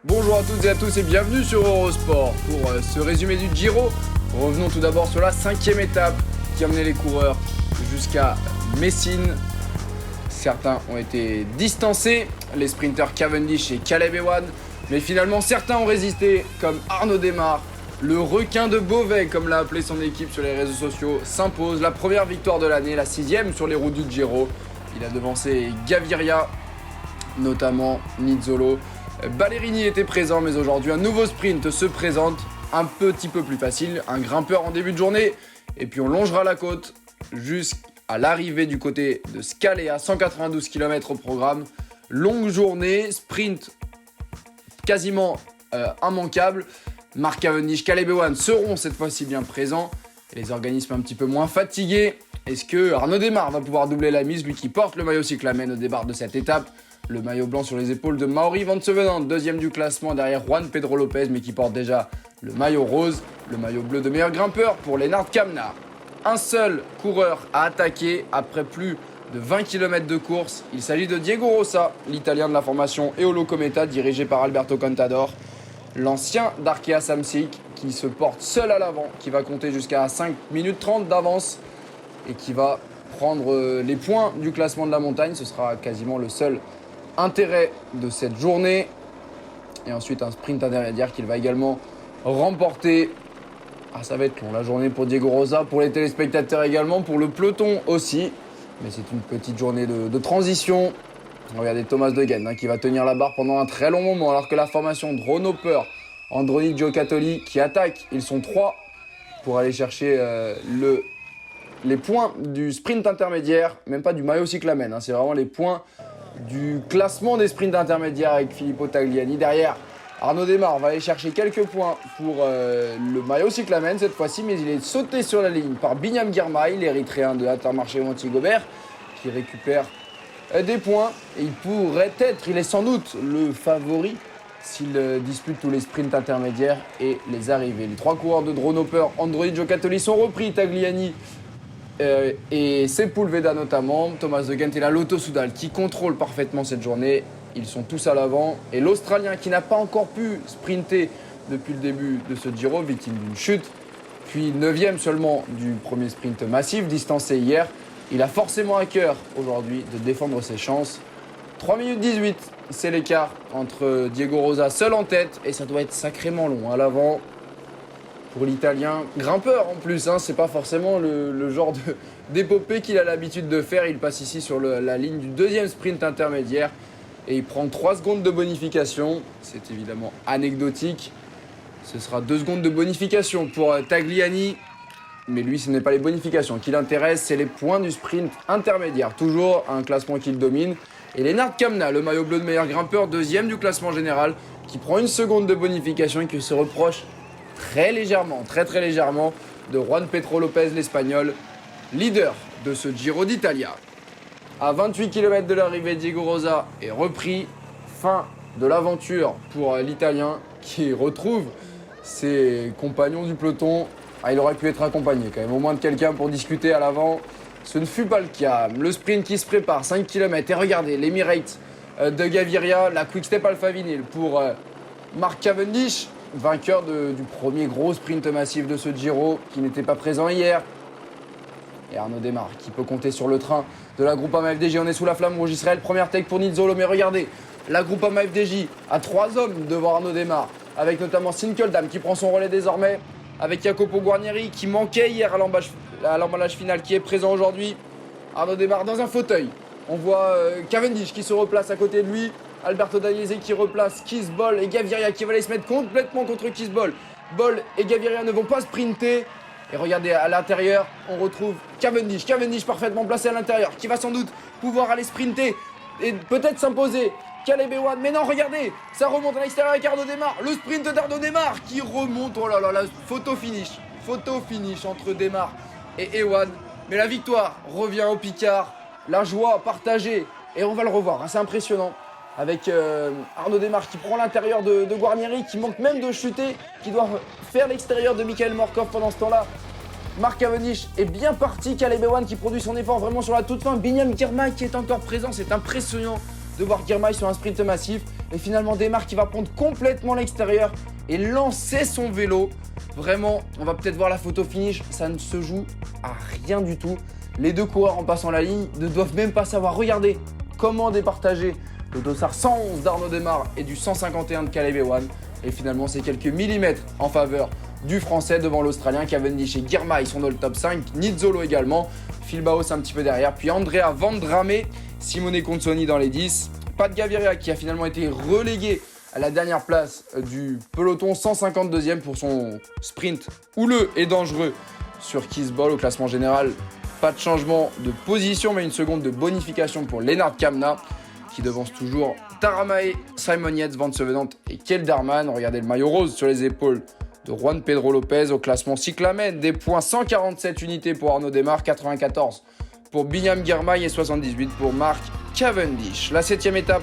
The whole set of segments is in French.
Bonjour à toutes et à tous et bienvenue sur Eurosport. Pour ce résumé du Giro, revenons tout d'abord sur la 5e étape qui a mené les coureurs jusqu'à Messine. Certains ont été distancés, les sprinters Cavendish et Caleb Ewan, mais finalement certains ont résisté comme Arnaud Démare. Le requin de Beauvais, comme l'a appelé son équipe sur les réseaux sociaux, s'impose. La première victoire de l'année, la 6e sur les routes du Giro. Il a devancé Gaviria, notamment Nizzolo. Ballerini était présent, mais aujourd'hui un nouveau sprint se présente, un petit peu plus facile, un grimpeur en début de journée, et puis on longera la côte jusqu'à l'arrivée du côté de Scalea, 192 km au programme. Longue journée, sprint quasiment immanquable. Mark Cavendish, Caleb Ewan seront cette fois-ci bien présents, et les organismes un petit peu moins fatigués. Est-ce que Arnaud Démare va pouvoir doubler la mise, lui qui porte le maillot cyclamen au départ de cette étape? Le maillot blanc sur les épaules de Mauri Van Sevenant, deuxième du classement derrière Juan Pedro Lopez, mais qui porte déjà le maillot rose, le maillot bleu de meilleur grimpeur pour Lennart Kämna. Un seul coureur a attaqué après plus de 20 km de course. Il s'agit de Diego Rosa, l'italien de la formation Eolo Cometa, dirigé par Alberto Contador. L'ancien d'Arkea Samsic qui se porte seul à l'avant, qui va compter jusqu'à 5 minutes 30 d'avance et qui va prendre les points du classement de la montagne. Ce sera quasiment le seul intérêt de cette journée. Et ensuite un sprint intermédiaire qu'il va également remporter. Ça va être long la journée pour Diego Rosa, pour les téléspectateurs également, pour le peloton aussi. Mais c'est une petite journée de transition. Regardez Thomas De Gendt qui va tenir la barre pendant un très long moment, alors que la formation de Ron Hopper, Androni Giocattoli qui attaque. Ils sont 3 pour aller chercher les points du sprint intermédiaire, même pas du maillot cyclamen, c'est vraiment les points du classement des sprints intermédiaires avec Filippo Tagliani. Derrière, Arnaud Démare va aller chercher quelques points pour le maillot cyclamen cette fois-ci, mais il est sauté sur la ligne par Binyam Girmay, l'Érythréen de Intermarché Montigobert, qui récupère des points. Et il est sans doute le favori s'il dispute tous les sprints intermédiaires et les arrivées. Les 3 coureurs de Ron Hopper, Androni Giocattoli sont repris, Tagliani et Sepulveda notamment. Thomas De Gendt et la Lotto Soudal qui contrôlent parfaitement cette journée. Ils sont tous à l'avant. Et l'Australien qui n'a pas encore pu sprinter depuis le début de ce Giro, victime d'une chute, puis 9e seulement du premier sprint massif, distancé hier. Il a forcément à cœur aujourd'hui de défendre ses chances. 3 minutes 18, c'est l'écart entre Diego Rosa seul en tête, et ça doit être sacrément long à l'avant. Pour l'Italien, grimpeur en plus, c'est pas forcément le genre d'épopée qu'il a l'habitude de faire. Il passe ici sur la ligne du deuxième sprint intermédiaire et il prend 3 secondes de bonification. C'est évidemment anecdotique. Ce sera 2 secondes de bonification pour Tagliani. Mais lui, ce n'est pas les bonifications qui l'intéressent, c'est les points du sprint intermédiaire. Toujours un classement qu'il domine. Et Lennart Kämna, le maillot bleu de meilleur grimpeur, deuxième du classement général, qui prend 1 seconde de bonification et qui se reproche très légèrement de Juan Pedro Lopez, l'Espagnol, leader de ce Giro d'Italia. À 28 km de l'arrivée, Diego Rosa est repris. Fin de l'aventure pour l'Italien qui retrouve ses compagnons du peloton. Il aurait pu être accompagné quand même, au moins de quelqu'un pour discuter à l'avant. Ce ne fut pas le cas. Le sprint qui se prépare, 5 km. Et regardez, l'Emirates de Gaviria, la Quick Step Alpha Vinyl pour Mark Cavendish, vainqueur du premier gros sprint massif de ce Giro, qui n'était pas présent hier. Et Arnaud Démare qui peut compter sur le train de la Groupama FDJ. On est sous la flamme rouge Israël, première take pour Nizzolo. Mais regardez, la Groupama FDJ a 3 hommes devant Arnaud Démare, avec notamment Sinkeldam qui prend son relais désormais, avec Jacopo Guarnieri qui manquait hier à l'emballage final, qui est présent aujourd'hui. Arnaud Démare dans un fauteuil. On voit Cavendish qui se replace à côté de lui. Alberto Dagliese qui replace Kisbol et Gaviria qui va aller se mettre complètement contre Kisbol. Bol et Gaviria ne vont pas sprinter. Et regardez, à l'intérieur, on retrouve Cavendish. Cavendish parfaitement placé à l'intérieur, qui va sans doute pouvoir aller sprinter et peut-être s'imposer. Caleb Ewan, mais non, regardez, ça remonte à l'extérieur avec Arnaud Démare. Le sprint d'Arnaud Démare qui remonte. Oh là là, la photo finish entre Démare et Ewan. Mais la victoire revient au Picard. La joie partagée. Et on va le revoir, c'est impressionnant. Avec Arnaud Démare qui prend l'intérieur de Guarnieri, qui manque même de chuter, qui doit faire l'extérieur de Michael Morkov pendant ce temps-là. Mark Cavendish est bien parti, Caleb Ewan qui produit son effort vraiment sur la toute fin. Binyam Girmay qui est encore présent, c'est impressionnant de voir Girmay sur un sprint massif. Et finalement, Démar qui va prendre complètement l'extérieur et lancer son vélo. Vraiment, on va peut-être voir la photo finish, ça ne se joue à rien du tout. Les deux coureurs en passant la ligne ne doivent même pas savoir. Regardez comment départager le dossard 111 d'Arnaud Démar et du 151 de Caleb Ewan. Et finalement, c'est quelques millimètres en faveur du Français devant l'Australien. Cavendish et Girmay sont dans le top 5. Nizzolo également. Phil Bauhaus un petit peu derrière. Puis Andrea Vendrame, Simone Consoni dans les 10. Pat Gaviria qui a finalement été relégué à la dernière place du peloton, 152e pour son sprint houleux et dangereux sur Kisbol. Au classement général, pas de changement de position, mais une seconde de bonification pour Lennart Kamna qui devance toujours Taramae, Simon Yates, Van Sevenant et Kelderman. Regardez le maillot rose sur les épaules de Juan Pedro Lopez. Au classement cyclamen, des points, 147 unités pour Arnaud Démar, 94 pour Binyam Girmay et 78 pour Mark Cavendish. La 7e étape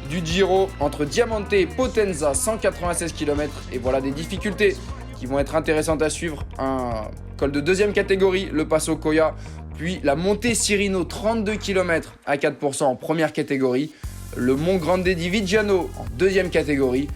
du Giro entre Diamante et Potenza, 196 km. Et voilà des difficultés qui vont être intéressantes à suivre. Un col de deuxième catégorie, le Passo Coia, puis la montée Cirino, 32 km à 4% en première catégorie. Le Mont Grande di Viggiano en deuxième catégorie.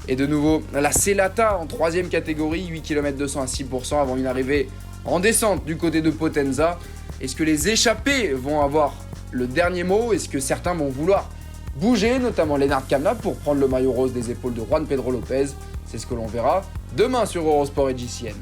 Et de nouveau, la Selata en troisième catégorie, 8 km 200 à 6% avant une arrivée en descente du côté de Potenza. Est-ce que les échappés vont avoir le dernier mot? Est-ce que certains vont vouloir bouger, notamment Lennart Kamna, pour prendre le maillot rose des épaules de Juan Pedro Lopez? C'est ce que l'on verra demain sur Eurosport et JCN.